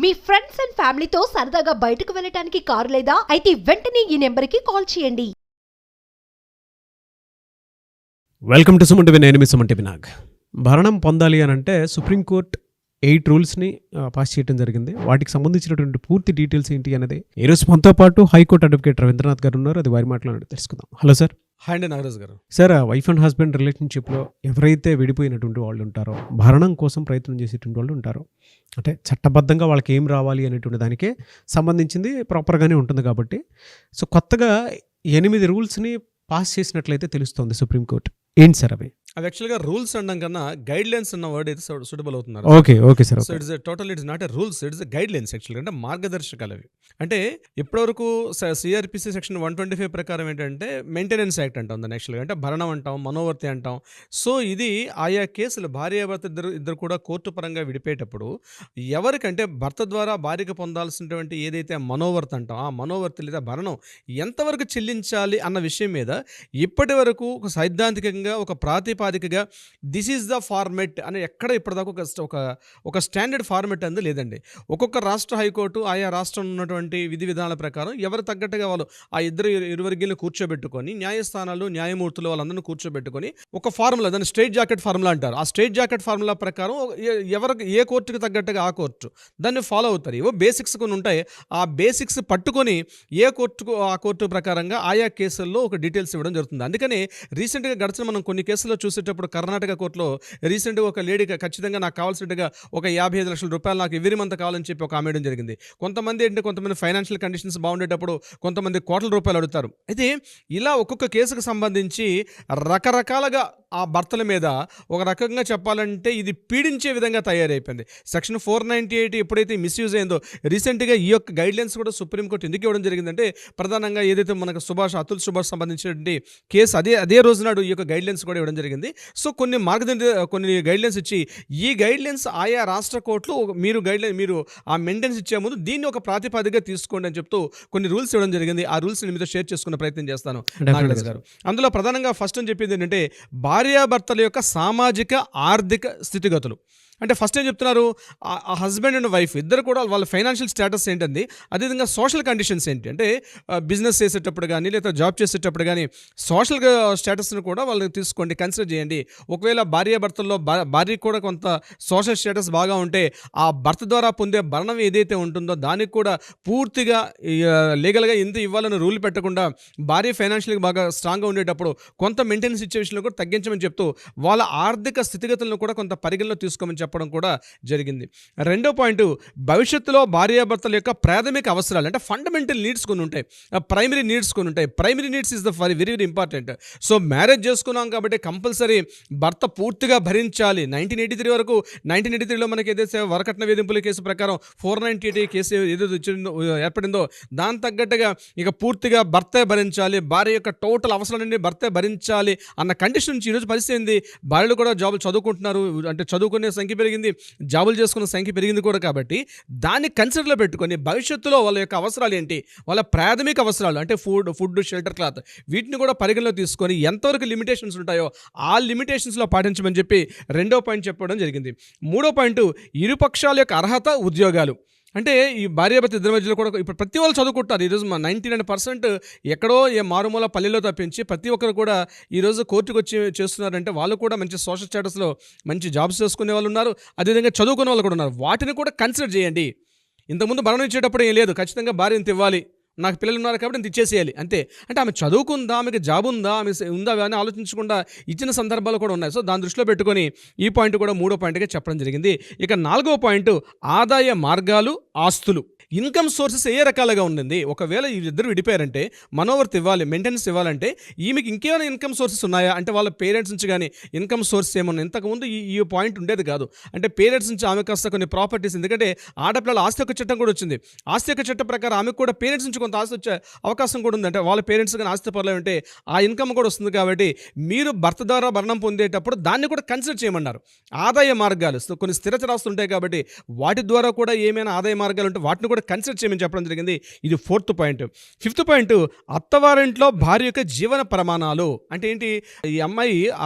Me friends and ఫ్యామిలీతో సరదాగా బయటకు వెళ్ళటానికి కారు లేదా అయితే వెంటనే ఈ నెంబర్కి కాల్ చేయండి. Welcome to Suman TV. నేను మీ సుమన్ టీవీ నాగ్. భరణం పొందాలి అని అంటే సుప్రీంకోర్టు 8 రూల్స్ని పాస్ చేయడం జరిగింది. వాటికి సంబంధించినటువంటి పూర్తి డీటెయిల్స్ ఏంటి అనేది ఈరోజు మనతో పాటు హైకోర్టు అడ్వకేట్ రవీంద్రనాథ్ గారు ఉన్నారు. అది వారి మాటలను తెలుసుకుందాం. Hello sir. హాయ్ అండి నాగరాజు గారు. సార్, వైఫ్ అండ్ హస్బెండ్ రిలేషన్షిప్లో ఎవరైతే విడిపోయినటువంటి వాళ్ళు ఉంటారో, భరణం కోసం ప్రయత్నం చేసేటువంటి వాళ్ళు ఉంటారో, అంటే చట్టబద్ధంగా వాళ్ళకి ఏం రావాలి అనేటువంటి దానికే సంబంధించింది ప్రాపర్గానే ఉంటుంది కాబట్టి, సో కొత్తగా 8 రూల్స్ని పాస్ చేసినట్లయితే తెలుస్తోంది సుప్రీంకోర్టు. ఏంటి సార్ అవి? అది యాక్చువల్గా రూల్స్ అనడం కన్నా గైడ్ లైన్స్ అన్న వర్డ్ అయితే సూటబుల్ అవుతున్నారు. Okay sir. So it's total it's not a rules, it's guide lines యాక్చువల్గా, అంటే మార్గదర్శకాలు అవి. అంటే ఇప్పటివరకు సిఆర్పిసి సెక్షన్ 125 ప్రకారం ఏంటంటే మెయింటెనెన్స్ యాక్ట్ అంటాం దాన్ని యాక్చువల్గా, అంటే భరణం అంటాం, మనోవర్తి అంటాం. సో ఇది ఆయా కేసులు భార్యాభర్త ఇద్దరు కూడా కోర్టు పరంగా విడిపోయేటప్పుడు ఎవరికంటే భర్త ద్వారా భార్యకు పొందాల్సినటువంటి ఏదైతే మనోవర్తి అంటాం, ఆ మనోవర్తి లేదా భరణం ఎంతవరకు చెల్లించాలి అన్న విషయం మీద ఇప్పటి వరకు ఒక సైద్ధాంతికంగా ఒక ప్రాతిపాదికగా దిస్ ఈజ్ ద ఫార్మెట్ అని ఎక్కడ ఇప్పటిదాకా ఒక స్టాండర్డ్ ఫార్మెట్ అనేది లేదండి. ఒక్కొక్క రాష్ట్ర హైకోర్టు ఆయా రాష్ట్రంలో ఉన్నటువంటి విధి విధానాల ప్రకారం ఎవరు తగ్గట్టుగా వాళ్ళు ఆ ఇరువర్గీలను కూర్చోబెట్టుకొని న్యాయస్థానాలు న్యాయమూర్తులు వాళ్ళందరినీ కూర్చోబెట్టుకొని ఒక ఫార్ములా, దాన్ని స్ట్రైట్ జాకెట్ ఫార్ములా అంటారు. ఆ స్ట్రైట్ జాకెట్ ఫార్ములా ప్రకారం ఎవరికి ఏ కోర్టుకి తగ్గట్టుగా ఆ కోర్టు దాన్ని ఫాలో అవుతారు. ఏవో బేసిక్స్ కొన్ని ఉంటాయి. ఆ బేసిక్స్ పట్టుకొని ఏ కోర్టుకు ఆ కోర్టు ప్రకారంగా ఆయా కేసుల్లో ఒక డీటెయిల్స్ ఇవ్వడం జరుగుతుంది. అందుకని రీసెంట్గా గడిచిన మనం కొన్ని కేసుల్లో చూసేటప్పుడు కర్ణాటక కోర్టులో రీసెంట్గా ఒక లేడీకి ఖచ్చితంగా నాకు కావాల్సినట్టుగా ఒక 55 లక్షల రూపాయలు నాకు ఎవ్రీ మంత్ కావాలని చెప్పి ఒక ఆమెయడం జరిగింది. కొంతమంది ఏంటంటే కొంతమంది ఫైనాన్షియల్ కండిషన్స్ బాగుండేటప్పుడు కొంతమంది కోట్ల రూపాయలు అడుగుతారు. అయితే ఇలా ఒక్కొక్క కేసుకు సంబంధించి రకరకాలుగా ఆ భర్తల మీద ఒక రకంగా చెప్పాలంటే ఇది పీడించే విధంగా తయారైపోయింది. సెక్షన్ 498 ఎప్పుడైతే మిస్యూజ్ అయిందో రీసెంట్గా ఈ యొక్క గైడ్లైన్స్ కూడా సుప్రీంకోర్టు ఎందుకు ఇవ్వడం జరిగిందంటే ప్రధానంగా ఏదైతే మనకు అతుల్ సుభాష్ సంబంధించినటువంటి కేసు అదే రోజు నాడు ఈ యొక్క గైడ్లైన్స్ కూడా ఇవ్వడం జరిగింది. సో కొన్ని గైడ్లైన్స్ ఇచ్చి ఈ గైడ్లైన్స్ ఆయా రాష్ట్ర కోర్టులు మీరు ఆ మెయింటెనెన్స్ ఇచ్చే ముందు దీన్ని ఒక ప్రాతిపదికగా తీసుకోండి అని చెప్తూ కొన్ని రూల్స్ ఇవ్వడం జరిగింది. ఆ రూల్స్ మీతో షేర్ చేసుకునే ప్రయత్నం చేస్తాను నాగరాజు గారు. అందులో ప్రధానంగా ఫస్ట్ అని చెప్పింది ఏంటంటే భార్యాభర్తల యొక్క సామాజిక ఆర్థిక స్థితిగతులు. అంటే ఫస్ట్ ఏం చెప్తున్నారు, ఆ హస్బెండ్ అండ్ వైఫ్ ఇద్దరు కూడా వాళ్ళ ఫైనాన్షియల్ స్టేటస్ ఏంటంది, అదేవిధంగా సోషల్ కండిషన్స్ ఏంటి, అంటే బిజినెస్ చేసేటప్పుడు కానీ లేదా జాబ్ చేసేటప్పుడు కానీ సోషల్ స్టేటస్ని కూడా వాళ్ళకి తీసుకోండి, కన్సిడర్ చేయండి. ఒకవేళ భార్యాభర్తల్లో భార్యకు కూడా కొంత సోషల్ స్టేటస్ బాగా ఉంటే ఆ భర్త ద్వారా పొందే భరణం ఏదైతే ఉంటుందో దానికి కూడా పూర్తిగా లీగల్గా ఎంత ఇవ్వాలని రూల్ పెట్టకుండా భార్య ఫైనాన్షియల్గా బాగా స్ట్రాంగ్గా ఉండేటప్పుడు కొంత మెయింటెనెన్స్ ఇచ్చే విషయంలో కూడా తగ్గించమని చెప్తూ వాళ్ళ ఆర్థిక స్థితిగతులను కూడా కొంత పరిగణలో తీసుకోమని చెప్పడం కూడా జరిగింది. రెండో పాయింట్, భవిష్యత్తులో భార్యాభర్తల యొక్క ప్రాథమిక అవసరాలు అంటే ఫండమెంటల్ నీడ్స్ కొన్ని ఉంటాయి, ప్రైమరీ నీడ్స్ కొన్ని ఉంటాయి. Primary needs is the very very important. So marriage చేసుకున్నాం కాబట్టి కంపల్సరీ భర్త పూర్తిగా భరించాలి. 1983లో మనకి ఏదైతే వరకట్న వేధింపుల కేసు ప్రకారం 498 కేసు ఏదైతే ఏర్పడిందో దాని తగ్గట్టుగా ఇక పూర్తిగా భర్తే భరించాలి, భార్య యొక్క టోటల్ అవసరాలన్నీ భర్తే భరించాలి అన్న కండిషన్ నుంచి ఈరోజు పరిస్థితి ఏంది, భార్యలు కూడా జాబులు చదువుకుంటున్నారు, అంటే చదువుకునే సంఖ్య పెరిగింది, జాబులు చేసుకున్న సంఖ్య పెరిగింది కూడా. కాబట్టి దాన్ని కన్సిడర్లో పెట్టుకొని భవిష్యత్తులో వాళ్ళ యొక్క అవసరాలు ఏంటి, వాళ్ళ ప్రాథమిక అవసరాలు అంటే ఫుడ్ షెల్టర్ క్లాత్, వీటిని కూడా పరిగణలో తీసుకొని ఎంతవరకు లిమిటేషన్స్ ఉంటాయో ఆ లిమిటేషన్స్లో పాటించమని చెప్పి రెండో పాయింట్ చెప్పడం జరిగింది. మూడో పాయింట్, ఇరుపక్షాల యొక్క అర్హత, ఉద్యోగాలు. అంటే ఈ భార్యాభర్త ఇద్దరి మధ్యలో కూడా ఇప్పుడు ప్రతి వాళ్ళు చదువుకుంటారు. ఈరోజు 99% ఎక్కడో మారుమూల పల్లెల్లో తప్పించి ప్రతి ఒక్కరు కూడా ఈరోజు కోర్టుకు వచ్చి చేస్తున్నారంటే వాళ్ళు కూడా మంచి సోషల్ స్టేటస్లో మంచి జాబ్స్ చేసుకునే వాళ్ళు ఉన్నారు, అదేవిధంగా చదువుకునే వాళ్ళు కూడా ఉన్నారు. వాటిని కూడా కన్సిడర్ చేయండి. ఇంతకుముందు భరణం ఇచ్చేటప్పుడు ఏం లేదు, ఖచ్చితంగా భార్య ఇంత ఇవ్వాలి, నాకు పిల్లలు ఉన్నారు కాబట్టి ఇంత ఇచ్చేసేయాలి అంతే. అంటే ఆమె చదువుకుందా, ఆమెకి జాబ్ ఉందా, ఆమె ఉందా అని ఆలోచించకుండా ఇచ్చిన సందర్భాలు కూడా ఉన్నాయి. సో దాని దృష్టిలో పెట్టుకొని ఈ పాయింట్ కూడా మూడో పాయింట్గా చెప్పడం జరిగింది. ఇక నాలుగో పాయింట్, ఆదాయ మార్గాలు, ఆస్తులు. ఇన్కమ్ సోర్సెస్ ఏ రకాలుగా ఉండింది, ఒకవేళ ఇద్దరు విడిపోయారంటే మనోవర్తి ఇవ్వాలి, మెయింటెనెన్స్ ఇవ్వాలంటే ఈమెకి ఇంకేమైనా ఇన్కమ్ సోర్సెస్ ఉన్నాయా, అంటే వాళ్ళ పేరెంట్స్ నుంచి కానీ ఇన్కమ్ సోర్స్ ఏమన్నా. ఇంతకుముందు ఈ పాయింట్ ఉండేది కాదు. అంటే పేరెంట్స్ నుంచి ఆమెకు వస్తే కొన్ని ప్రాపర్టీస్, ఎందుకంటే ఆడపిల్లల ఆస్తి యొక్క చట్టం కూడా వచ్చింది. ఆస్తి యొక్క చట్టం ప్రకారం ఆమెకు కూడా పేరెంట్స్ నుంచి కొంత ఆస్తి వచ్చే అవకాశం కూడా ఉంది. అంటే వాళ్ళ పేరెంట్స్ కానీ ఆస్తి పర్లేదు ఉంటే ఆ ఇన్కమ్ కూడా వస్తుంది. కాబట్టి మీరు భర్త ద్వారా భరణం పొందేటప్పుడు దాన్ని కూడా కన్సిడర్ చేయమన్నారు. ఆదాయ మార్గాలు, కొన్ని స్థిర చరాస్తులు ఉంటాయి కాబట్టి వాటి ద్వారా కూడా ఏమైనా ఆదాయ మార్గాలు ఉంటే వాటిని కూడా కూడా కన్సిడర్ చేయమని చెప్పడం జరిగింది. ఇది 4th పాయింట్. 5th పాయింట్, అత్తవారింట్లో భార్య యొక్క జీవన ప్రమాణాలు. అంటే ఏంటి, ఈ అమ్మాయి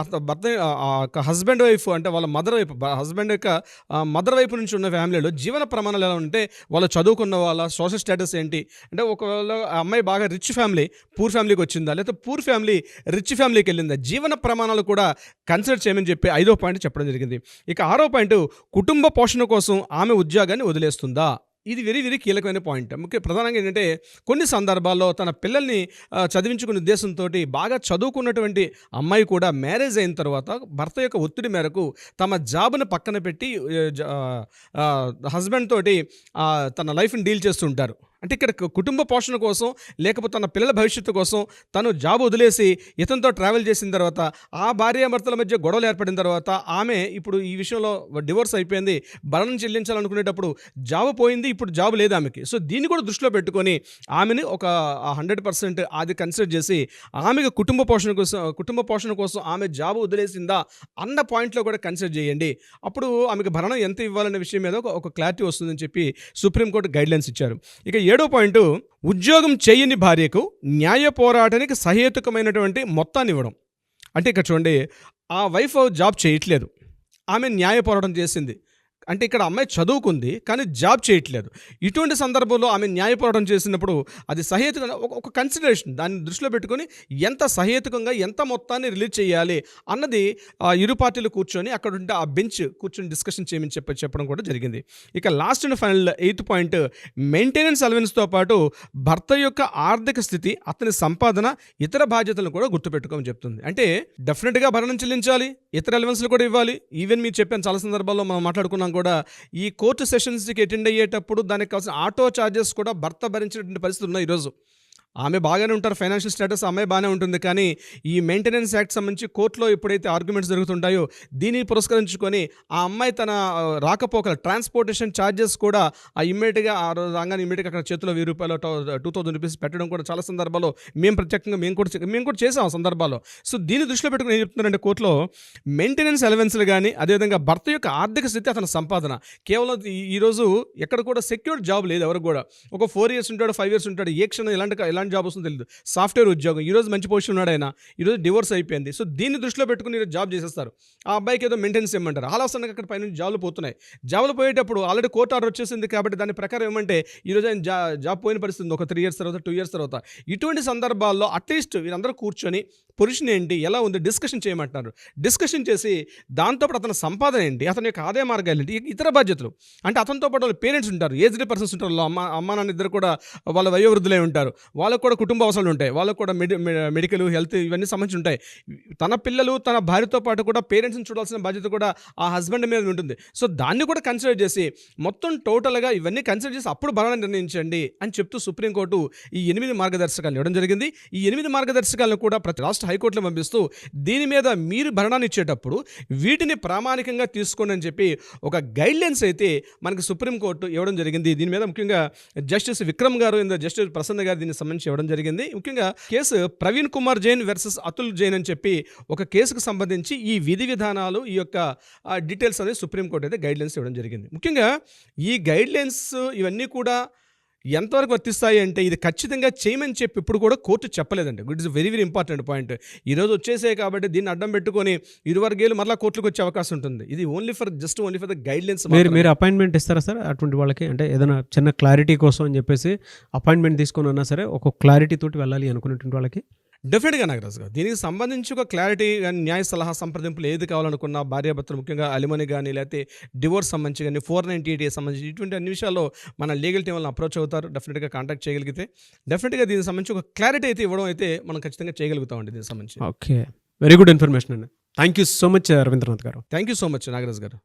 భర్త హస్బెండ్ వైఫ్ అంటే వాళ్ళ మదర్ వైపు, హస్బెండ్ యొక్క మదర్ వైపు నుంచి ఉన్న ఫ్యామిలీలో జీవన ప్రమాణాలు ఎలా ఉంటే, వాళ్ళు చదువుకున్న వాళ్ళ సోషల్ స్టేటస్ ఏంటి, అంటే ఒకవేళ ఆ అమ్మాయి బాగా రిచ్ ఫ్యామిలీ పూర్ ఫ్యామిలీకి వచ్చిందా, లేకపోతే పూర్ ఫ్యామిలీ రిచ్ ఫ్యామిలీకి వెళ్ళిందా, జీవన ప్రమాణాలు కూడా కన్సిడర్ చేయమని చెప్పి 5వ పాయింట్ చెప్పడం జరిగింది. ఇక 6వ పాయింట్, కుటుంబ పోషణ కోసం ఆమె ఉద్యోగాన్ని వదిలేస్తుందా. ఇది వెరీ వెరీ కీలకమైన పాయింట్. ప్రధానంగా ఏంటంటే, కొన్ని సందర్భాల్లో తన పిల్లల్ని చదివించుకునే ఉద్దేశంతో బాగా చదువుకున్నటువంటి అమ్మాయి కూడా మ్యారేజ్ అయిన తర్వాత భర్త యొక్క ఒత్తిడి మేరకు తమ జాబ్ను పక్కన పెట్టి హస్బెండ్ తోటి తన లైఫ్ని డీల్ చేస్తుంటారు. అంటే ఇక్కడ కుటుంబ పోషణ కోసం, లేకపోతే తన పిల్లల భవిష్యత్తు కోసం తను జాబ్ వదిలేసి ఇతనితో ట్రావెల్ చేసిన తర్వాత, ఆ భార్యాభర్తల మధ్య గొడవలు ఏర్పడిన తర్వాత ఆమె ఇప్పుడు ఈ విషయంలో డివోర్స్ అయిపోయింది, భరణం చెల్లించాలనుకునేటప్పుడు జాబ్ పోయింది, ఇప్పుడు జాబ్ లేదు ఆమెకి. సో దీన్ని కూడా దృష్టిలో పెట్టుకొని ఆమెని ఒక 100% అది కన్సిడర్ చేసి ఆమెకు కుటుంబ పోషణ కోసం ఆమె జాబ్ వదిలేసిందా అన్న పాయింట్లో కూడా కన్సిడర్ చేయండి. అప్పుడు ఆమెకు భరణం ఎంత ఇవ్వాలనే విషయం మీద ఒక క్లారిటీ వస్తుందని చెప్పి సుప్రీంకోర్టు గైడ్లైన్స్ ఇచ్చారు. ఇక 7వ పాయింట్, ఉద్యోగం చేయని భార్యకు న్యాయ పోరాటానికి సహేతుకమైనటువంటి మొత్తాన్ని ఇవ్వడం. అంటే ఇక్కడ చూడండి, ఆ వైఫ్ జాబ్ చేయట్లేదు, ఆమె న్యాయ పోరాటం చేసింది. అంటే ఇక్కడ అమ్మాయి చదువుకుంది కానీ జాబ్ చేయట్లేదు. ఇటువంటి సందర్భంలో ఆమె న్యాయ పోరాటం చేసినప్పుడు అది సహేతుకంగా ఒక కన్సిడరేషన్, దాన్ని దృష్టిలో పెట్టుకొని ఎంత సహేతుకంగా ఎంత మొత్తాన్ని రిలీజ్ చేయాలి అన్నది ఇరు పార్టీలు కూర్చొని అక్కడ ఉంటే ఆ బెంచ్ కూర్చొని డిస్కషన్ చేయమని చెప్పడం కూడా జరిగింది. ఇక last and final 8th point, maintenance అలవెన్స్తో పాటు భర్త యొక్క ఆర్థిక స్థితి, అతని సంపాదన, ఇతర బాధ్యతలను కూడా గుర్తుపెట్టుకోమని చెప్తుంది. అంటే డెఫినెట్గా భరణం చెల్లించాలి, ఇతర అలవెన్స్లు కూడా ఇవ్వాలి. ఈవెన్ మీరు చెప్పాను చాలా సందర్భాల్లో మనం మాట్లాడుకున్నాం కూడా, ఈ కోర్టు సెషన్స్కి అటెండ్ అయ్యేటప్పుడు దానికి కావాల్సిన ఆటో ఛార్జెస్ కూడా భర్త భరించినటువంటి పరిస్థితులు ఉన్నాయి ఈరోజు. ఆమె బాగానే ఉంటారు, ఫైనాన్షియల్ స్టేటస్ అమ్మాయి బాగానే ఉంటుంది, కానీ ఈ మెయింటెనెన్స్ యాక్ట్ సంబంధించి కోర్టులో ఎప్పుడైతే ఆర్గ్యుమెంట్స్ జరుగుతుంటాయో దీన్ని పురస్కరించుకొని ఆ అమ్మాయి తన రాకపోకల ట్రాన్స్పోర్టేషన్ ఛార్జెస్ కూడా ఇమ్మీడియట్గా ఆ రోజు రాగానే ఇమ్మీడియట్గా అక్కడ చేతిలో ₹1000 $2000 పెట్టడం కూడా చాలా సందర్భాల్లో ప్రత్యేకంగా మేము కూడా చేసాం సందర్భాల్లో. సో దీన్ని దృష్టిలో పెట్టుకుని ఏం చెప్తున్నారంటే, కోర్టులో మెయింటెనెన్స్ అలవెన్స్లు కానీ, అదేవిధంగా భర్త యొక్క ఆర్థిక స్థితి, అతని సంపాదన, కేవలం ఈరోజు ఎక్కడ కూడా సెక్యూర్డ్ జాబ్ లేదు ఎవరికి కూడా. ఒక 4 years ఉంటాడు, 5 years ఉంటాడు, ఏ క్షణం ఎలాంటి జాబ్ వస్తుందో తెలియదు. సాఫ్ట్వేర్ ఉద్యోగం, ఈరోజు మంచి పొజిషన్ ఉన్నాడు ఆయన, ఈరోజు డివోర్స్ అయిపోయింది. సో దీన్ని దృష్టిలో పెట్టుకుని ఈరోజు జాబ్ చేసేస్తారు. ఆ అబ్బాయికి ఏదో మెయింటెనెన్స్ ఇవ్వమంటారు, ఆలోచనగా అక్కడ పైన జాబ్లు పోతున్నాయి. జాబ్లు పోయేటప్పుడు ఆల్రెడీ కోర్టు ఆర్డర్ వచ్చేసింది కాబట్టి దాని ప్రకారం ఏమంటే ఈరోజు ఆయన జాబ్ పోయిన పరిస్థితి ఒక 3 years తర్వాత, 2 years తర్వాత. ఇటువంటి సందర్భాల్లో అట్లీస్ట్ వీరందరూ కూర్చొని పొజిషన్ ఏంటి, ఎలా ఉంది డిస్కషన్ చేయమంటున్నారు. డిస్కషన్ చేసి దాంతోపాటు అతని సంపాదన ఏంటి, అతని యొక్క ఆదాయ మార్గాలు ఏంటి, ఇతర బాధ్యతలు, అంటే అతనితో పాటు వాళ్ళ పేరెంట్స్ ఉంటారు, ఏజ్డ్ పర్సన్స్ ఉంటారు, అమ్మ నాన్న ఇద్దరు కూడా వాళ్ళ వయోవృద్ధులై ఉంటారు, వాళ్ళకు కూడా కుటుంబ అవసరాలు ఉంటాయి, వాళ్ళకు కూడా మెడికల్ హెల్త్ ఇవన్నీ సంబంధించి ఉంటాయి. తన పిల్లలు తన భార్యతో పాటు కూడా పేరెంట్స్ని చూడాల్సిన బాధ్యత కూడా ఆ హస్బెండ్ మీద ఉంటుంది. సో దాన్ని కూడా కన్సిడర్ చేసి మొత్తం టోటల్గా ఇవన్నీ కన్సిడర్ చేసి అప్పుడు భరణం నిర్ణయించండి అని చెప్తూ సుప్రీంకోర్టు ఈ 8 మార్గదర్శకాలు ఇవ్వడం జరిగింది. ఈ 8 మార్గదర్శకాలను కూడా ప్రతి రాష్ట్ర హైకోర్టులో పంపిస్తూ దీని మీద మీరు భరణాన్ని ఇచ్చేటప్పుడు వీటిని ప్రామాణికంగా తీసుకోండి అని చెప్పి ఒక గైడ్లైన్స్ అయితే మనకి సుప్రీంకోర్టు ఇవ్వడం జరిగింది. దీని మీద ముఖ్యంగా జస్టిస్ విక్రమ్ గారు, జస్టిస్ ప్రసన్న గారు దీనికి సంబంధించి ఇవ్వడం జరిగింది. ముఖ్యంగా కేసు ప్రవీణ్ కుమార్ జైన్ వర్సెస్ అతుల్ జైన్ అని చెప్పి ఒక కేసుకు సంబంధించి ఈ విధి విధానాలు, ఈ యొక్క డీటెయిల్స్ అనేది సుప్రీంకోర్టు అయితే గైడ్లైన్స్ ఇవ్వడం జరిగింది. ముఖ్యంగా ఈ గైడ్లైన్స్ ఇవన్నీ కూడా ఎంతవరకు వర్తిస్తాయి అంటే, ఇది ఖచ్చితంగా చేయమని చెప్పి ఇప్పుడు కూడా కోర్టు చెప్పలేదండి. It is very very important point. ఈరోజు వచ్చేసాయి కాబట్టి దీన్ని అడ్డం పెట్టుకొని 20 ఏళ్ళు మరలా కోర్టులకు వచ్చే అవకాశం ఉంటుంది. ఇది ఓన్లీ ఫర్ ద గైడ్లైన్స్. మీరు అపాయింట్మెంట్ ఇస్తారా సార్ అటువంటి వాళ్ళకి? అంటే ఏదైనా చిన్న క్లారిటీ కోసం అని చెప్పేసి అపాయింట్మెంట్ తీసుకొని అన్నా సరే ఒక క్లారిటీ తోటి వెళ్ళాలి అనుకునేటువంటి వాళ్ళకి డెఫినెట్గా నాగరాజు గారు దీనికి సంబంధించి ఒక క్లారిటీ కానీ, న్యాయ సలహా సంప్రదింపులు ఏది కావాలనుకున్నా, భార్యాభర్తలు ముఖ్యంగా అలిమనీ కానీ, లేకపోతే డివోర్స్ సంబంధించి కానీ, 498 సంబంధించి ఇటువంటి అన్ని విషయాల్లో మన లీగల్ టీం వాళ్ళని అప్రోచ్ అవుతారు. డెఫినెట్గా కాంటాక్ట్ చేయగలిగితే డెఫినెట్గా దీనికి సంబంధించి ఒక క్లారిటీ అయితే ఇవ్వడం అయితే మనం ఖచ్చితంగా చేయగలుగుతామండి దీనికి సంబంధించి. ఓకే, వెరీ గుడ్ ఇన్ఫర్మేషన్ అండి. Thank you so much Ravindranath గారు. Thank you so much Nagaraju గారు.